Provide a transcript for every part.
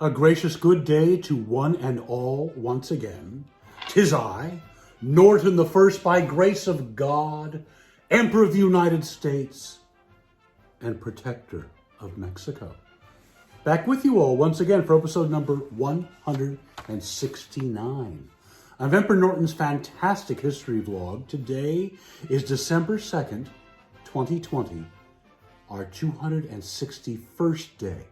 A gracious good day to one and all once again. 'Tis I, Norton the First, by grace of God, Emperor of the United States, and Protector of Mexico. Back with you all once again for episode number 169 of Emperor Norton's fantastic history vlog. Today is December 2nd, 2020, our 261st day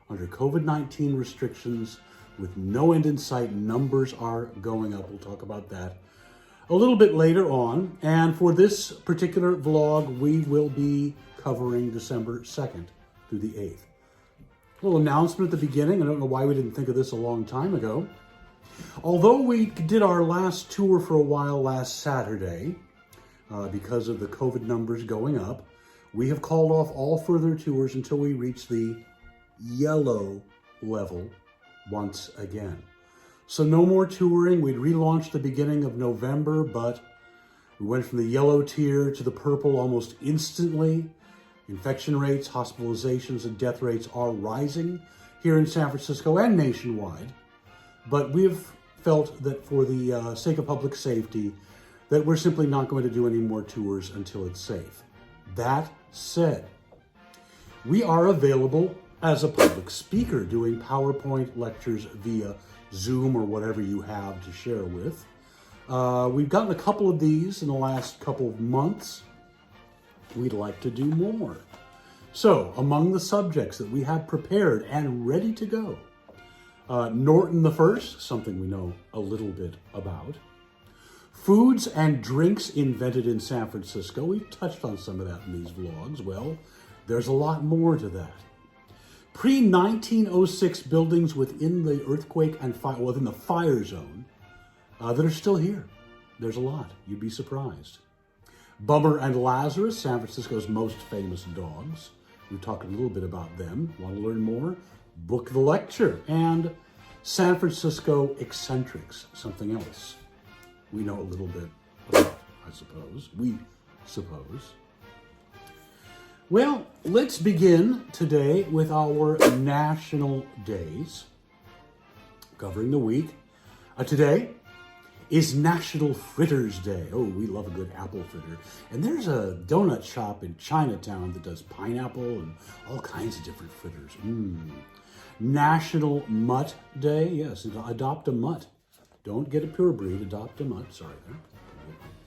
under COVID-19 restrictions with no end in sight. Numbers are going up. We'll talk about that a little bit later on. And for this particular vlog, we will be covering December 2nd through the 8th. A little announcement at the beginning. I don't know why we didn't think of this a long time ago. Although we did our last tour for a while last Saturday, because of the COVID numbers going up, we have called off all further tours until we reach the yellow level once again. So no more touring. We'd relaunched the beginning of November, but we went from the yellow tier to the purple almost instantly. Infection rates, hospitalizations, and death rates are rising here in San Francisco and nationwide. But we've felt that for the sake of public safety, that we're simply not going to do any more tours until it's safe. That said, we are available as a public speaker doing PowerPoint lectures via Zoom or whatever you have to share with. We've gotten a couple of these in the last couple of months. We'd like to do more. So, among the subjects that we have prepared and ready to go, Norton the First, something we know a little bit about. Foods and drinks invented in San Francisco. We've touched on some of that in these vlogs. Well, there's a lot more to that. Pre-1906 buildings within the earthquake and fire, within the fire zone, that are still here. There's a lot. You'd be surprised. Bummer and Lazarus, San Francisco's most famous dogs. We've talked a little bit about them. Want to learn more? Book the lecture. And San Francisco eccentrics, something else we know a little bit about, I suppose. We suppose. Well, let's begin today with our national days, covering the week. Today is National Fritters Day. Oh, we love a good apple fritter. And there's a donut shop in Chinatown that does pineapple and all kinds of different fritters. National Mutt Day. Yes, adopt a mutt. Don't get a pure breed, adopt a mutt. Sorry there.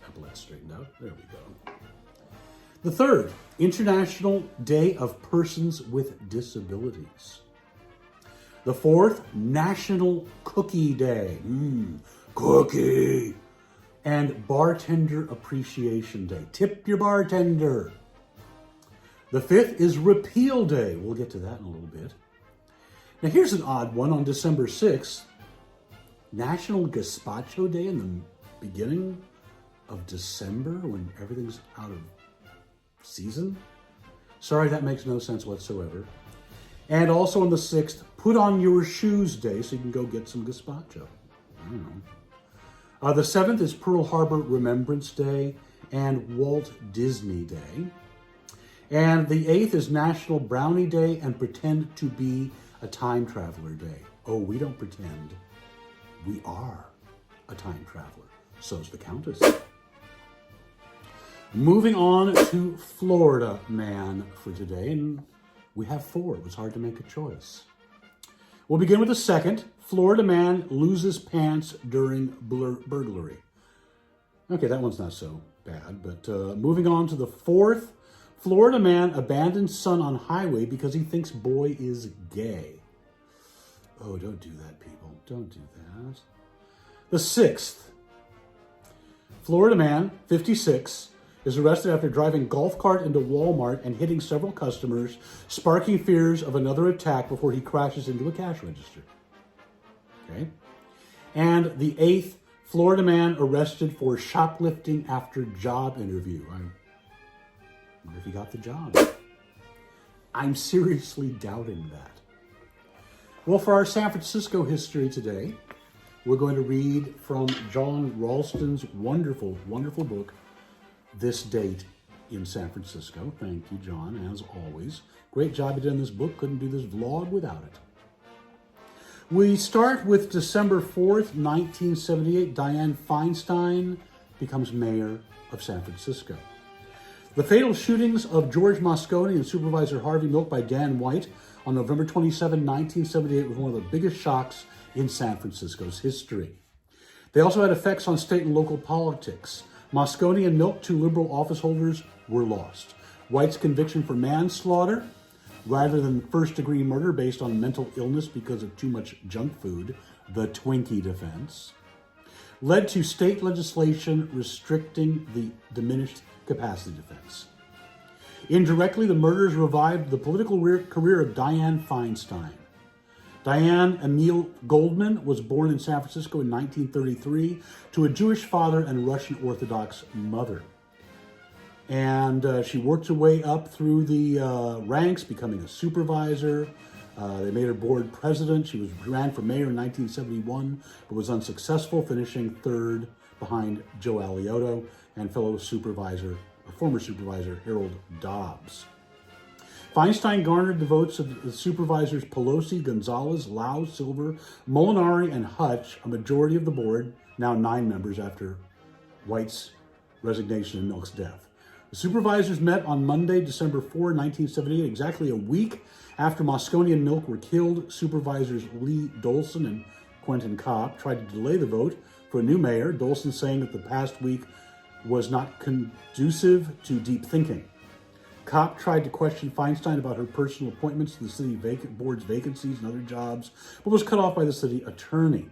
Epaulette straightened out. There we go. The third, International Day of Persons with Disabilities. The fourth, National Cookie Day. Cookie. And Bartender Appreciation Day. Tip your bartender. The fifth is Repeal Day. We'll get to that in a little bit. Now here's an odd one. On December 6th, National Gazpacho Day in the beginning of December when everything's out of season? Sorry, that makes no sense whatsoever. And also on the 6th, Put on Your Shoes Day, so you can go get some gazpacho. I don't know. The 7th is Pearl Harbor Remembrance Day and Walt Disney Day. And the 8th is National Brownie Day and Pretend to Be a Time Traveler Day. Oh, we don't pretend. We are a time traveler. So's the Countess. Moving on to Florida Man for today, and we have four. It was hard to make a choice. We'll begin with the second. Florida Man loses pants during burglary. Okay, that one's not so bad, but moving on to the fourth. Florida Man abandons son on highway because he thinks boy is gay. Oh, don't do that, people. Don't do that. The sixth. Florida Man, 56, is arrested after driving golf cart into Walmart and hitting several customers, sparking fears of another attack before he crashes into a cash register. Okay. And the eighth, Florida Man arrested for shoplifting after job interview. I wonder if he got the job. I'm seriously doubting that. Well, for our San Francisco history today, we're going to read from John Ralston's wonderful, wonderful book, This Date in San Francisco. Thank you, John, as always. Great job you did in this book. Couldn't do this vlog without it. We start with December 4th, 1978. Dianne Feinstein becomes mayor of San Francisco. The fatal shootings of George Moscone and Supervisor Harvey Milk by Dan White on November 27, 1978 was one of the biggest shocks in San Francisco's history. They also had effects on state and local politics. Moscone and Milk, two liberal office holders, were lost. White's conviction for manslaughter, rather than first-degree murder based on mental illness because of too much junk food, the Twinkie defense, led to state legislation restricting the diminished capacity defense. Indirectly, the murders revived the political career of Dianne Feinstein. Dianne Emile Goldman was born in San Francisco in 1933 to a Jewish father and Russian Orthodox mother. And she worked her way up through the ranks, becoming a supervisor. They made her board president. She ran for mayor in 1971, but was unsuccessful, finishing third behind Joe Alioto and fellow supervisor, or former supervisor, Harold Dobbs. Feinstein garnered the votes of the supervisors Pelosi, Gonzalez, Lau, Silver, Molinari, and Hutch, a majority of the board, now 9 members after White's resignation and Milk's death. The supervisors met on Monday, December 4, 1978, exactly a week after Moscone and Milk were killed. Supervisors Lee Dolson and Quentin Kopp tried to delay the vote for a new mayor, Dolson saying that the past week was not conducive to deep thinking. Kopp tried to question Feinstein about her personal appointments to the city board's vacancies and other jobs, but was cut off by the city attorney.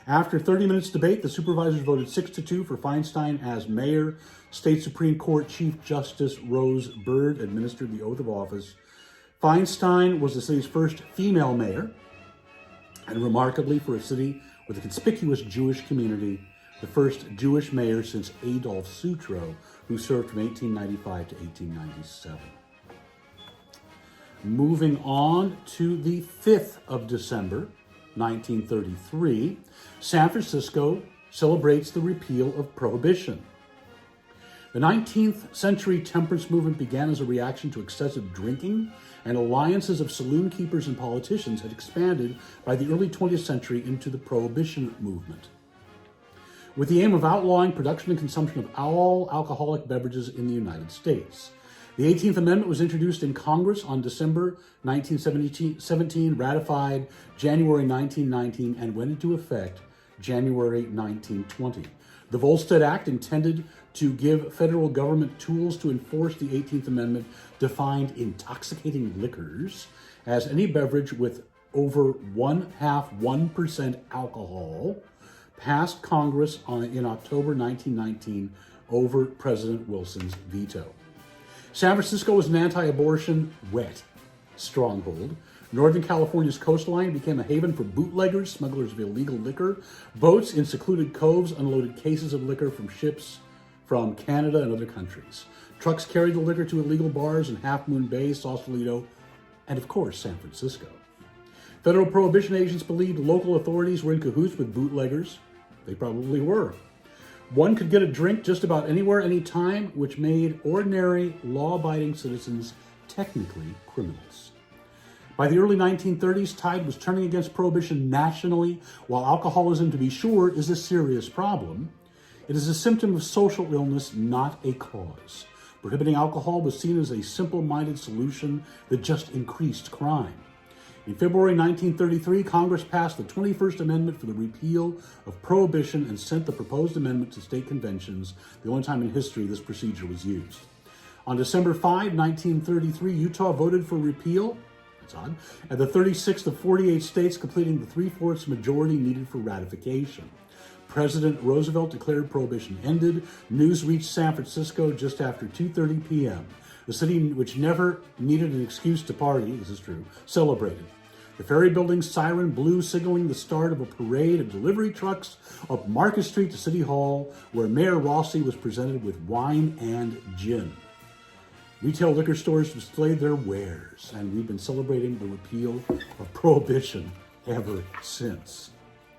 After 30 minutes debate, the supervisors voted 6-2 for Feinstein as mayor. State Supreme Court Chief Justice Rose Bird administered the oath of office. Feinstein was the city's first female mayor, and remarkably for a city with a conspicuous Jewish community, the first Jewish mayor since Adolf Sutro, who served from 1895 to 1897. Moving on to the 5th of December, 1933, San Francisco celebrates the repeal of Prohibition. The 19th century temperance movement began as a reaction to excessive drinking, and alliances of saloon keepers and politicians had expanded by the early 20th century into the Prohibition movement, with the aim of outlawing production and consumption of all alcoholic beverages in the United States. The 18th Amendment was introduced in Congress on December 1917, ratified January 1919, and went into effect January 1920. The Volstead Act, intended to give federal government tools to enforce the 18th Amendment, defined intoxicating liquors as any beverage with over 1% alcohol, passed Congress in October 1919 over President Wilson's veto. San Francisco was an anti-abortion, wet stronghold. Northern California's coastline became a haven for bootleggers, smugglers of illegal liquor. Boats in secluded coves unloaded cases of liquor from ships from Canada and other countries. Trucks carried the liquor to illegal bars in Half Moon Bay, Sausalito, and of course, San Francisco. Federal prohibition agents believed local authorities were in cahoots with bootleggers. They probably were. One could get a drink just about anywhere, anytime, which made ordinary, law-abiding citizens technically criminals. By the early 1930s, tide was turning against prohibition nationally. While alcoholism, to be sure, is a serious problem, it is a symptom of social illness, not a cause. Prohibiting alcohol was seen as a simple-minded solution that just increased crime. In February 1933, Congress passed the 21st Amendment for the repeal of Prohibition and sent the proposed amendment to state conventions, the only time in history this procedure was used. On December 5, 1933, Utah voted for repeal. That's odd. And the 36th of 48 states, completing the 3/4 majority needed for ratification. President Roosevelt declared Prohibition ended. News reached San Francisco just after 2:30 p.m. The city, which never needed an excuse to party, this is true, celebrated. The Ferry Building's siren blew, signaling the start of a parade of delivery trucks up Market Street to City Hall, where Mayor Rossi was presented with wine and gin. Retail liquor stores displayed their wares, and we've been celebrating the repeal of Prohibition ever since.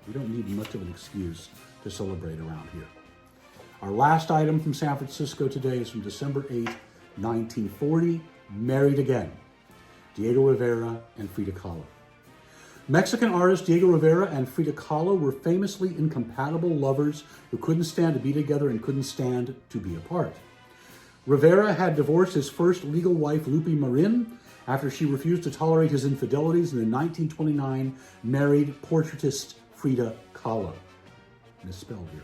We don't need much of an excuse to celebrate around here. Our last item from San Francisco today is from December 8, 1940, Married Again, Diego Rivera and Frida Kahlo. Mexican artists Diego Rivera and Frida Kahlo were famously incompatible lovers who couldn't stand to be together and couldn't stand to be apart. Rivera had divorced his first legal wife, Lupe Marin, after she refused to tolerate his infidelities, and in 1929 married portraitist Frida Kahlo. Misspelled here.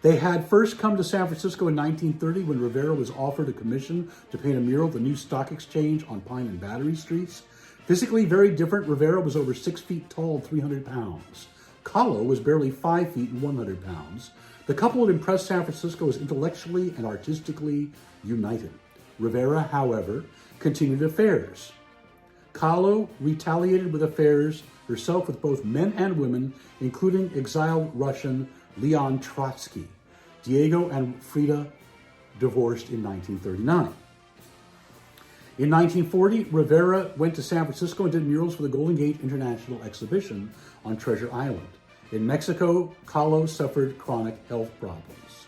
They had first come to San Francisco in 1930 when Rivera was offered a commission to paint a mural at the new Stock Exchange on Pine and Battery Streets. Physically very different, Rivera was over 6 feet tall and 300 pounds. Kahlo was barely 5 feet and 100 pounds. The couple had impressed San Francisco as intellectually and artistically united. Rivera, however, continued affairs. Kahlo retaliated with affairs herself with both men and women, including exiled Russian Leon Trotsky. Diego and Frida divorced in 1939. In 1940, Rivera went to San Francisco and did murals for the Golden Gate International Exhibition on Treasure Island. In Mexico, Kahlo suffered chronic health problems.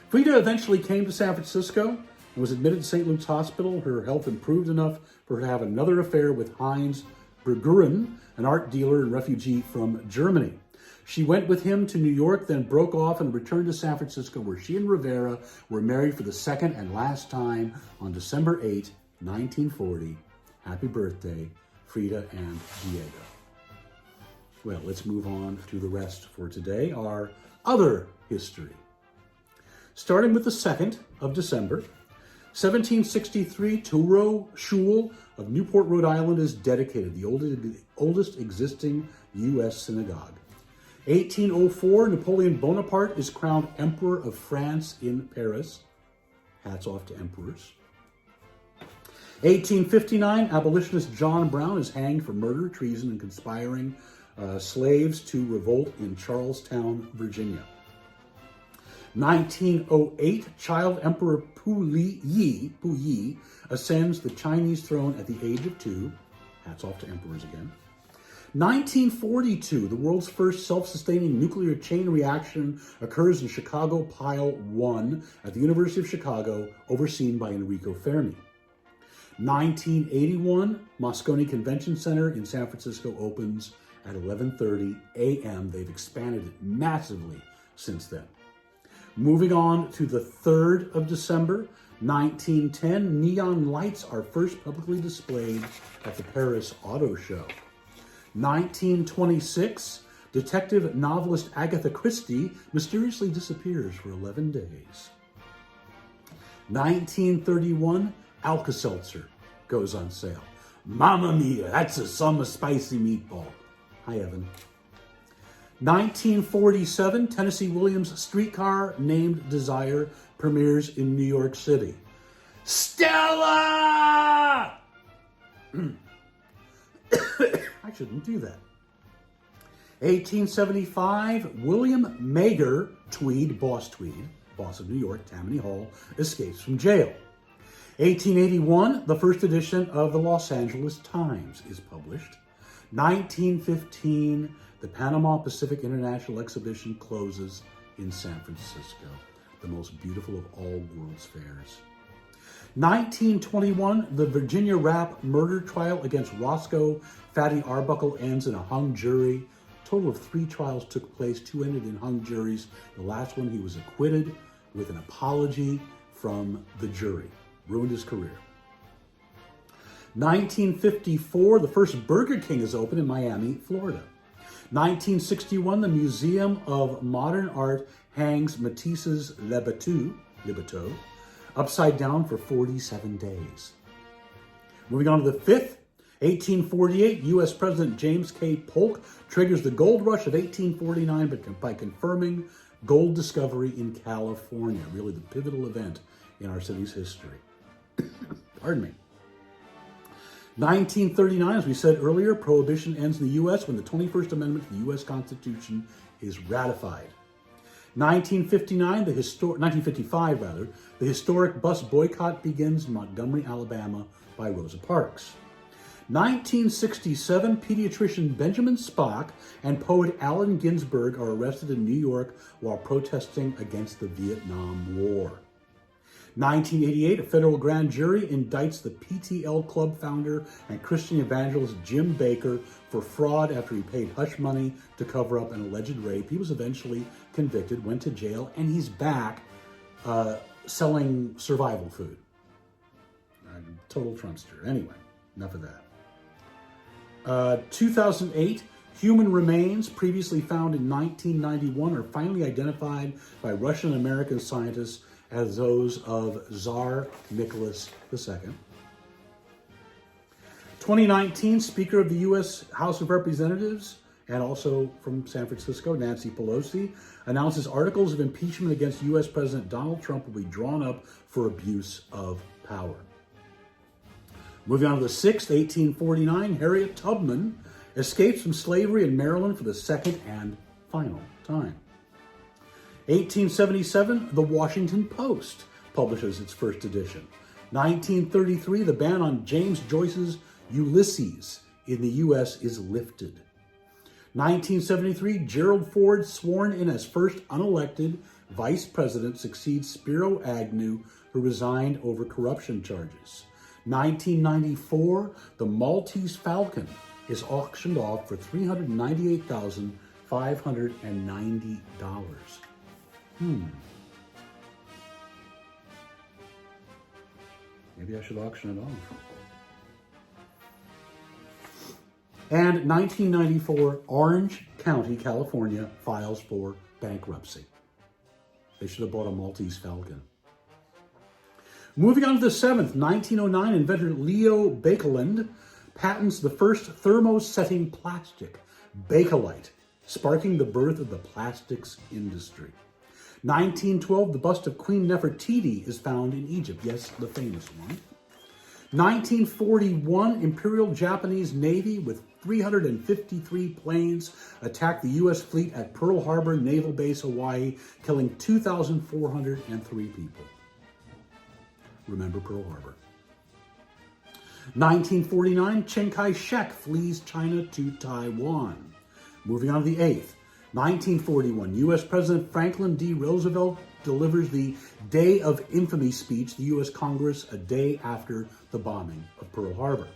Frida eventually came to San Francisco and was admitted to St. Luke's Hospital. Her health improved enough for her to have another affair with Heinz Bergeron, an art dealer and refugee from Germany. She went with him to New York, then broke off and returned to San Francisco, where she and Rivera were married for the second and last time on December 8, 1940. Happy birthday, Frida and Diego. Well, let's move on to the rest for today, our other history. Starting with the 2nd of December, 1763, Touro Shul of Newport, Rhode Island is dedicated, the oldest existing U.S. synagogue. 1804, Napoleon Bonaparte is crowned Emperor of France in Paris. Hats off to emperors. 1859, abolitionist John Brown is hanged for murder, treason, and conspiring slaves to revolt in Charlestown, Virginia. 1908, child Emperor Puyi ascends the Chinese throne at the age of 2. Hats off to emperors again. 1942, the world's first self-sustaining nuclear chain reaction occurs in Chicago Pile 1 at the University of Chicago, overseen by Enrico Fermi. 1981, Moscone Convention Center in San Francisco opens at 11:30 a.m. They've expanded it massively since then. Moving on to the 3rd of December, 1910, neon lights are first publicly displayed at the Paris Auto Show. 1926, detective novelist Agatha Christie mysteriously disappears for 11 days. 1931, Alka-Seltzer goes on sale. Mamma mia, that's a summer spicy meatball. Hi, Evan. 1947, Tennessee Williams' Streetcar Named Desire premieres in New York City. Stella! I shouldn't do that. 1875, William Mager Tweed, boss of New York, Tammany Hall, escapes from jail. 1881, the first edition of the Los Angeles Times is published. 1915, the Panama Pacific International Exhibition closes in San Francisco, the most beautiful of all world's fairs. 1921, the Virginia Rap murder trial against Roscoe Fatty Arbuckle ends in a hung jury. A total of 3 trials took place, 2 ended in hung juries. The last one, he was acquitted with an apology from the jury. Ruined his career. 1954, the first Burger King is opened in Miami, Florida. 1961, the Museum of Modern Art hangs Matisse's Le Bateau upside down for 47 days. Moving on to the 5th, 1848, U.S. President James K. Polk triggers the gold rush of 1849 by confirming gold discovery in California, really the pivotal event in our city's history. Pardon me. 1939, as we said earlier, Prohibition ends in the U.S. when the 21st Amendment to the U.S. Constitution is ratified. 1955, the historic bus boycott begins in Montgomery, Alabama by Rosa Parks. 1967, pediatrician Benjamin Spock and poet Allen Ginsberg are arrested in New York while protesting against the Vietnam War. 1988, a federal grand jury indicts the PTL Club founder and Christian evangelist Jim Baker for fraud after he paid hush money to cover up an alleged rape. He was eventually convicted, went to jail, and he's back selling survival food. Total Trumpster. Anyway, enough of that. 2008, human remains previously found in 1991 are finally identified by Russian American scientists as those of Tsar Nicholas II. 2019, Speaker of the U.S. House of Representatives, and also from San Francisco, Nancy Pelosi, announces articles of impeachment against U.S. President Donald Trump will be drawn up for abuse of power. Moving on to the 6th, 1849, Harriet Tubman escapes from slavery in Maryland for the second and final time. 1877, the Washington Post publishes its first edition. 1933, the ban on James Joyce's Ulysses in the U.S. is lifted. 1973, Gerald Ford, sworn in as first unelected vice president, succeeds Spiro Agnew, who resigned over corruption charges. 1994, the Maltese Falcon is auctioned off for $398,590. Maybe I should auction it off. And 1994, Orange County, California, files for bankruptcy. They should have bought a Maltese Falcon. Moving on to the 7th, 1909, inventor Leo Baekeland patents the first thermosetting plastic, Bakelite, sparking the birth of the plastics industry. 1912, the bust of Queen Nefertiti is found in Egypt. Yes, the famous one. 1941, Imperial Japanese Navy with 353 planes attacked the U.S. fleet at Pearl Harbor Naval Base, Hawaii, killing 2,403 people. Remember Pearl Harbor. 1949, Chiang Kai-shek flees China to Taiwan. Moving on to the 8th. 1941, U.S. President Franklin D. Roosevelt delivers the Day of Infamy speech to the U.S. Congress a day after the bombing of Pearl Harbor.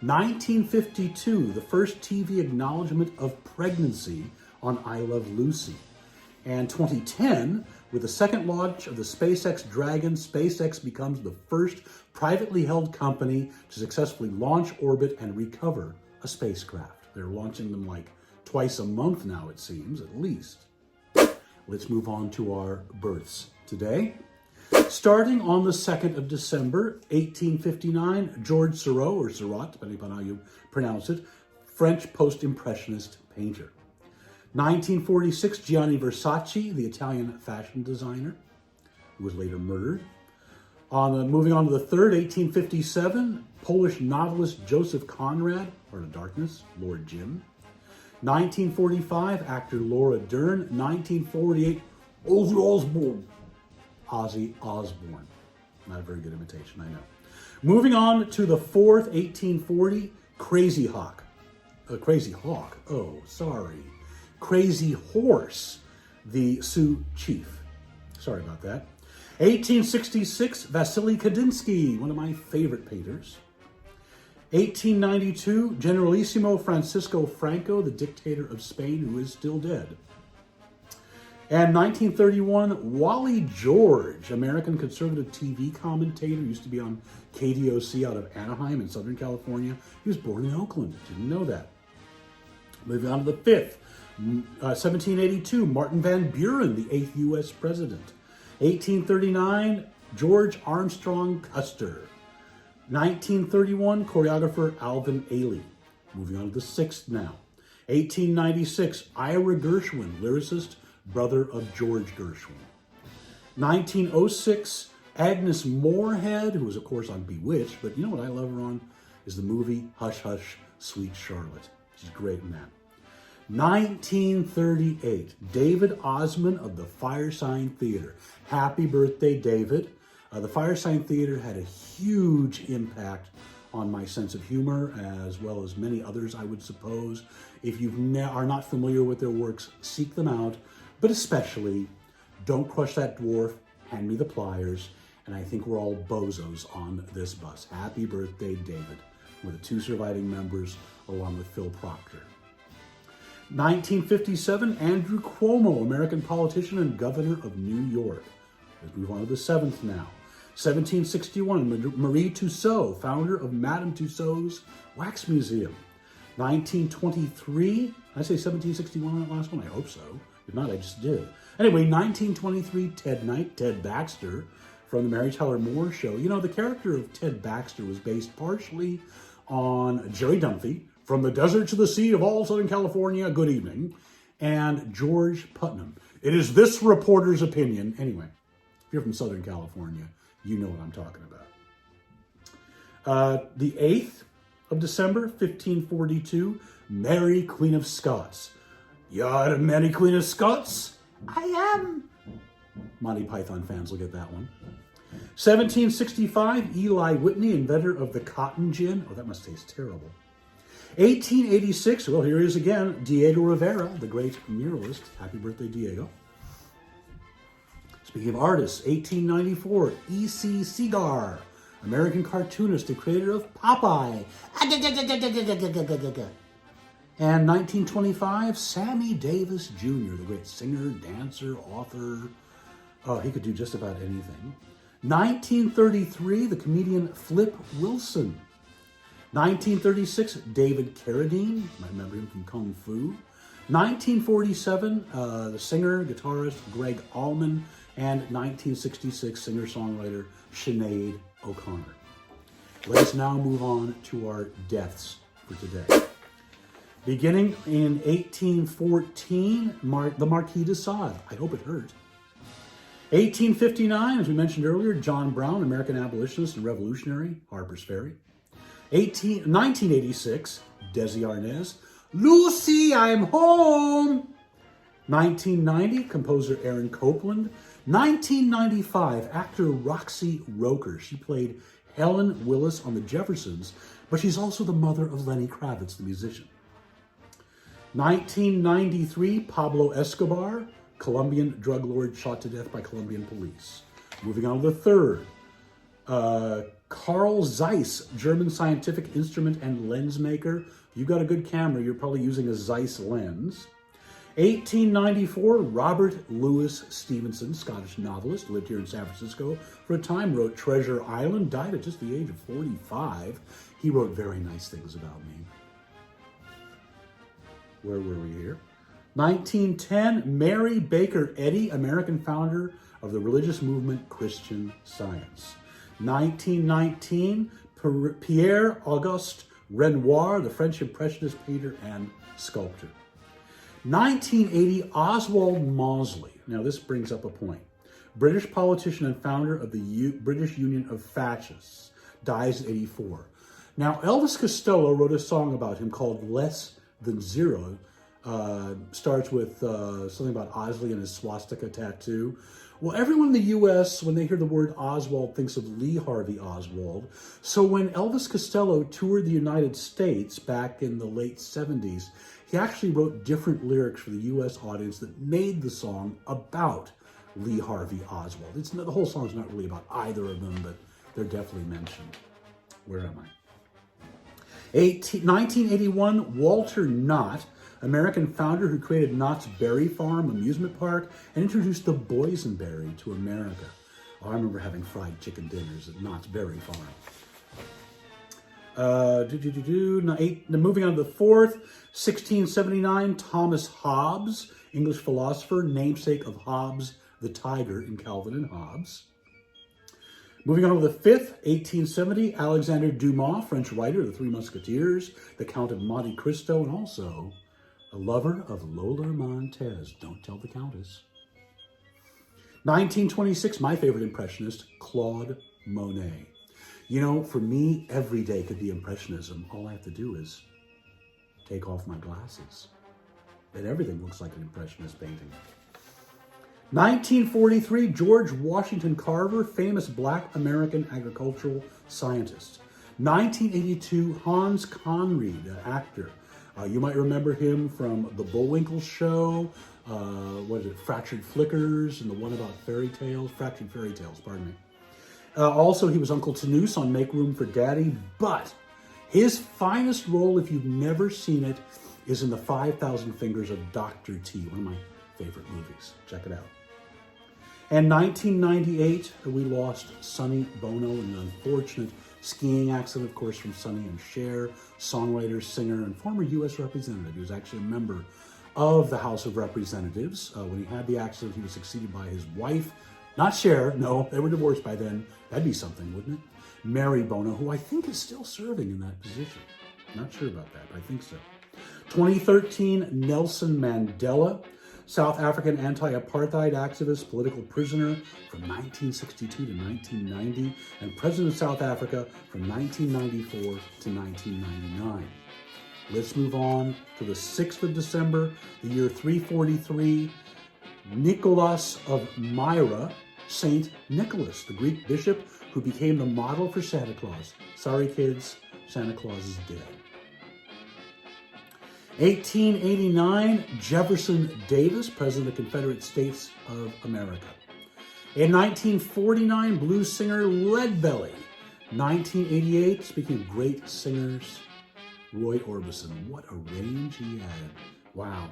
1952, the first TV acknowledgement of pregnancy on I Love Lucy. And 2010, with the second launch of the SpaceX Dragon, SpaceX becomes the first privately held company to successfully launch, orbit, and recover a spacecraft. They're launching them like twice a month now, it seems, at least. Let's move on to our births today. Starting on the 2nd of December, 1859, George Seurat, or Seurat, depending upon how you pronounce it, French post-impressionist painter. 1946, Gianni Versace, the Italian fashion designer, who was later murdered. Moving on to the 3rd, 1857, Polish novelist Joseph Conrad, Heart of Darkness, Lord Jim. 1945, actor Laura Dern. 1948, Ozzy Osbourne. Not a very good imitation, I know. Moving on to the 4th, 1840, Crazy Hawk. Crazy Horse, the Sioux chief. Sorry about that. 1866, Vasily Kandinsky, one of my favorite painters. 1892, Generalissimo Francisco Franco, the dictator of Spain, who is still dead. And 1931, Wally George, American conservative TV commentator, used to be on KDOC out of Anaheim in Southern California. He was born in Oakland. Didn't know that. Moving on to the 5th, 1782, Martin Van Buren, the 8th U.S. president. 1839, George Armstrong Custer. 1931, choreographer Alvin Ailey. Moving on to the 6th now. 1896, Ira Gershwin, lyricist, brother of George Gershwin. 1906, Agnes Moorehead, who was, of course, on Bewitched, but you know what I love her on? Is the movie Hush Hush, Sweet Charlotte. She's great in that. 1938, David Osman of the Firesign Theater. Happy birthday, David. The Firesign Theater had a huge impact on my sense of humor, as well as many others, I would suppose. If you are not familiar with their works, seek them out, but especially Don't Crush That Dwarf, Hand Me the Pliers, And I think we're all bozos on this bus. Happy birthday, David, with the 2 surviving members, along with Phil Proctor. 1957, Andrew Cuomo, American politician and governor of New York. Let's move on to the 7th now. 1761, Marie Tussaud, founder of Madame Tussauds Wax Museum. 1923, did I say 1761 on that last one? I hope so. If not, I just did. Anyway, 1923, Ted Knight, Ted Baxter, from the Mary Tyler Moore Show. You know, the character of Ted Baxter was based partially on Jerry Dunphy, from the desert to the sea of all Southern California, good evening, and George Putnam. It is this reporter's opinion. Anyway, if you're from Southern California, you know what I'm talking about. The 8th of December, 1542, Mary, Queen of Scots. You're Mary, Queen of Scots? I am. Monty Python fans will get that one. 1765, Eli Whitney, inventor of the cotton gin. Oh, that must taste terrible. 1886, well, here he is again, Diego Rivera, the great muralist. Happy birthday, Diego. Speaking of artists, 1894, E.C. Segar, American cartoonist, the creator of Popeye. And 1925, Sammy Davis Jr., the great singer, dancer, author. Oh, he could do just about anything. 1933, the comedian Flip Wilson. 1936, David Carradine. You might remember him from Kung Fu. 1947, the singer, guitarist Greg Allman. And 1966, singer-songwriter Sinead O'Connor. Let's now move on to our deaths for today. Beginning in 1814, the Marquis de Sade. I hope it hurt. 1859, as we mentioned earlier, John Brown, American abolitionist and revolutionary, Harper's Ferry. 1986, Desi Arnaz, Lucy, I'm home. 1990, composer Aaron Copland. 1995, actor Roxy Roker. She played Helen Willis on The Jeffersons, but she's also the mother of Lenny Kravitz, the musician. 1993, Pablo Escobar, Colombian drug lord shot to death by Colombian police. Moving on to the 3rd. Carl Zeiss, German scientific instrument and lens maker. If you've got a good camera, you're probably using a Zeiss lens. 1894, Robert Louis Stevenson, Scottish novelist, lived here in San Francisco for a time, wrote Treasure Island, died at just the age of 45. He wrote very nice things about me. Where were we here? 1910, Mary Baker Eddy, American founder of the religious movement Christian Science. 1919, Pierre-Auguste Renoir, the French Impressionist painter and sculptor. 1980, Oswald Mosley. Now this brings up a point. British politician and founder of the British Union of Fascists, dies at 84. Now Elvis Costello wrote a song about him called Less Than Zero. Starts with something about Osley and his swastika tattoo. Well, everyone in the U.S., when they hear the word Oswald, thinks of Lee Harvey Oswald. So when Elvis Costello toured the United States back in the late 70s, he actually wrote different lyrics for the U.S. audience that made the song about Lee Harvey Oswald. The whole song's not really about either of them, but they're definitely mentioned. Where am I? 1981, Walter Knott, American founder who created Knott's Berry Farm amusement park and introduced the boysenberry to America. Oh, I remember having fried chicken dinners at Knott's Berry Farm. Moving on to the 4th, 1679, Thomas Hobbes, English philosopher, namesake of Hobbes the tiger in Calvin and Hobbes. Moving on to the 5th, 1870, Alexander Dumas, French writer, The Three Musketeers, the Count of Monte Cristo, and also a lover of Lola Montez. Don't tell the Countess. 1926, my favorite impressionist, Claude Monet. You know, for me, every day could be impressionism. All I have to do is take off my glasses. And everything looks like an impressionist painting. 1943, George Washington Carver, famous Black American agricultural scientist. 1982, Hans Conried, actor. You might remember him from The Bullwinkle Show, Fractured Flickers, and the one about fairy tales, Fractured Fairy Tales, pardon me. Also, he was Uncle Tanous on Make Room for Daddy, but his finest role, if you've never seen it, is in The 5,000 Fingers of Dr. T, one of my favorite movies. Check it out. And 1998, we lost Sonny Bono in an unfortunate skiing accident, of course, from Sonny and Cher, songwriter, singer, and former U.S. representative. He was actually a member of the House of Representatives. When he had the accident, he was succeeded by his wife, not Cher, no, they were divorced by then. That'd be something, wouldn't it? Mary Bono, who I think is still serving in that position. Not sure about that, but I think so. 2013, Nelson Mandela, South African anti-apartheid activist, political prisoner from 1962 to 1990, and President of South Africa from 1994 to 1999. Let's move on to the 6th of December, the year 343, Nicholas of Myra, Saint Nicholas, the Greek bishop who became the model for Santa Claus. Sorry, kids, Santa Claus is dead. 1889, Jefferson Davis, President of the Confederate States of America. In 1949, blues singer Leadbelly. 1988, speaking of great singers, Roy Orbison. What a range he had. Wow.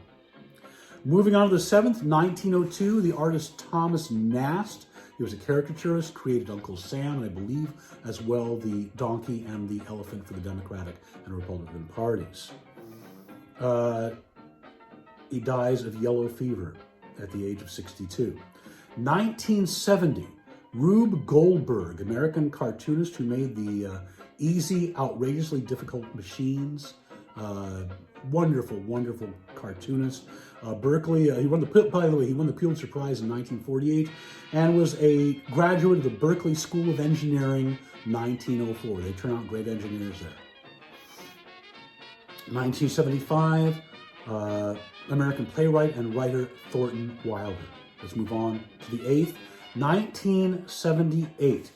Moving on to the 7th, 1902, the artist Thomas Nast. He was a caricaturist, created Uncle Sam, and I believe as well the donkey and the elephant for the Democratic and Republican parties. He dies of yellow fever at the age of 62. 1970, Rube Goldberg, American cartoonist who made the easy, outrageously difficult machines. Wonderful, wonderful cartoonist. Berkeley, he won the Pulitzer Prize in 1948 and was a graduate of the Berkeley School of Engineering 1904. They turn out great engineers there. 1975, American playwright and writer Thornton Wilder. Let's move on to the 8th. 1978,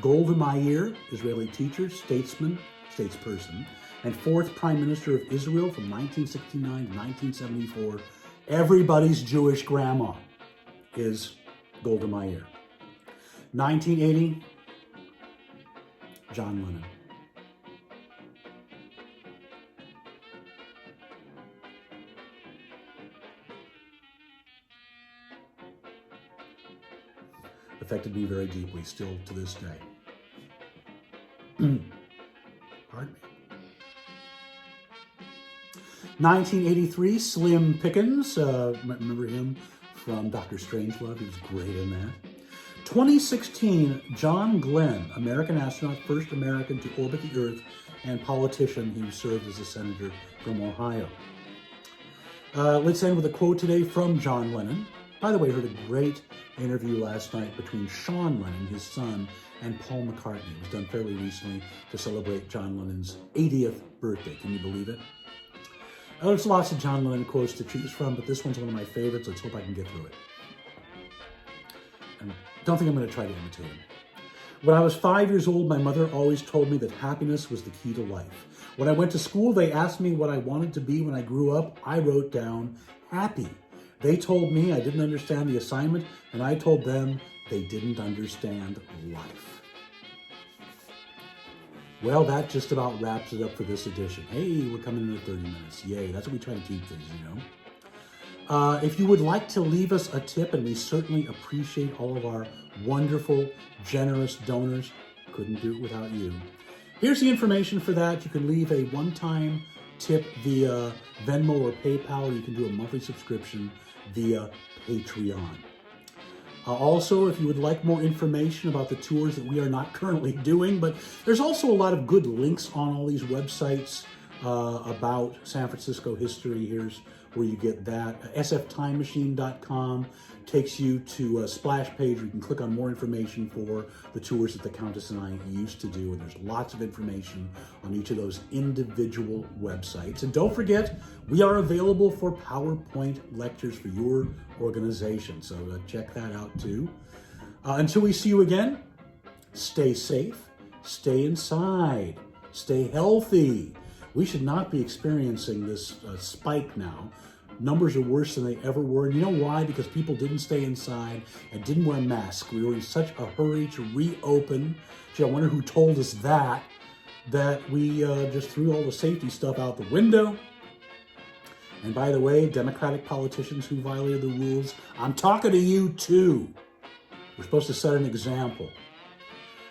Golda Meir, Israeli teacher, statesperson, and 4th Prime Minister of Israel from 1969 to 1974. Everybody's Jewish grandma is Golda Meir. 1980, John Lennon. Affected me very deeply, still to this day. Pardon me. 1983, Slim Pickens. Remember him from Dr. Strangelove? He was great in that. 2016, John Glenn, American astronaut, first American to orbit the Earth, and politician. He served as a senator from Ohio. Let's end with a quote today from John Lennon. By the way, I heard a great interview last night between Sean Lennon, his son, and Paul McCartney. It was done fairly recently to celebrate John Lennon's 80th birthday. Can you believe it? There's lots of John Lennon quotes to choose from, but this one's one of my favorites. Let's hope I can get through it. And don't think I'm going to try to imitate him. When I was 5 years old, my mother always told me that happiness was the key to life. When I went to school, they asked me what I wanted to be when I grew up. I wrote down happy. They told me I didn't understand the assignment, and I told them they didn't understand life. Well, that just about wraps it up for this edition. Hey, we're coming in at 30 minutes. Yay, that's what we try to keep things, you know. If you would like to leave us a tip, and we certainly appreciate all of our wonderful, generous donors, couldn't do it without you. Here's the information for that. You can leave a one-time tip via Venmo or PayPal, or you can do a monthly subscription via Patreon. Also, if you would like more information about the tours that we are not currently doing, but there's also a lot of good links on all these websites about San Francisco history. Here's where you get that. sftimemachine.com takes you to a splash page where you can click on more information for the tours that the Countess and I used to do. And there's lots of information on each of those individual websites. And don't forget, we are available for PowerPoint lectures for your organization. So check that out too. Until we see you again, stay safe, stay inside, stay healthy. We should not be experiencing this spike now. Numbers are worse than they ever were. And you know why? Because people didn't stay inside and didn't wear masks. We were in such a hurry to reopen. Gee, I wonder who told us that we just threw all the safety stuff out the window. And by the way, Democratic politicians who violated the rules, I'm talking to you too. We're supposed to set an example.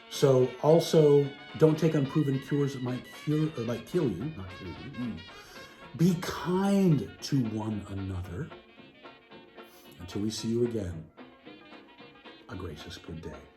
So also, don't take unproven cures that might cure or might kill you, not kill you. Be kind to one another. Until we see you again, a gracious good day.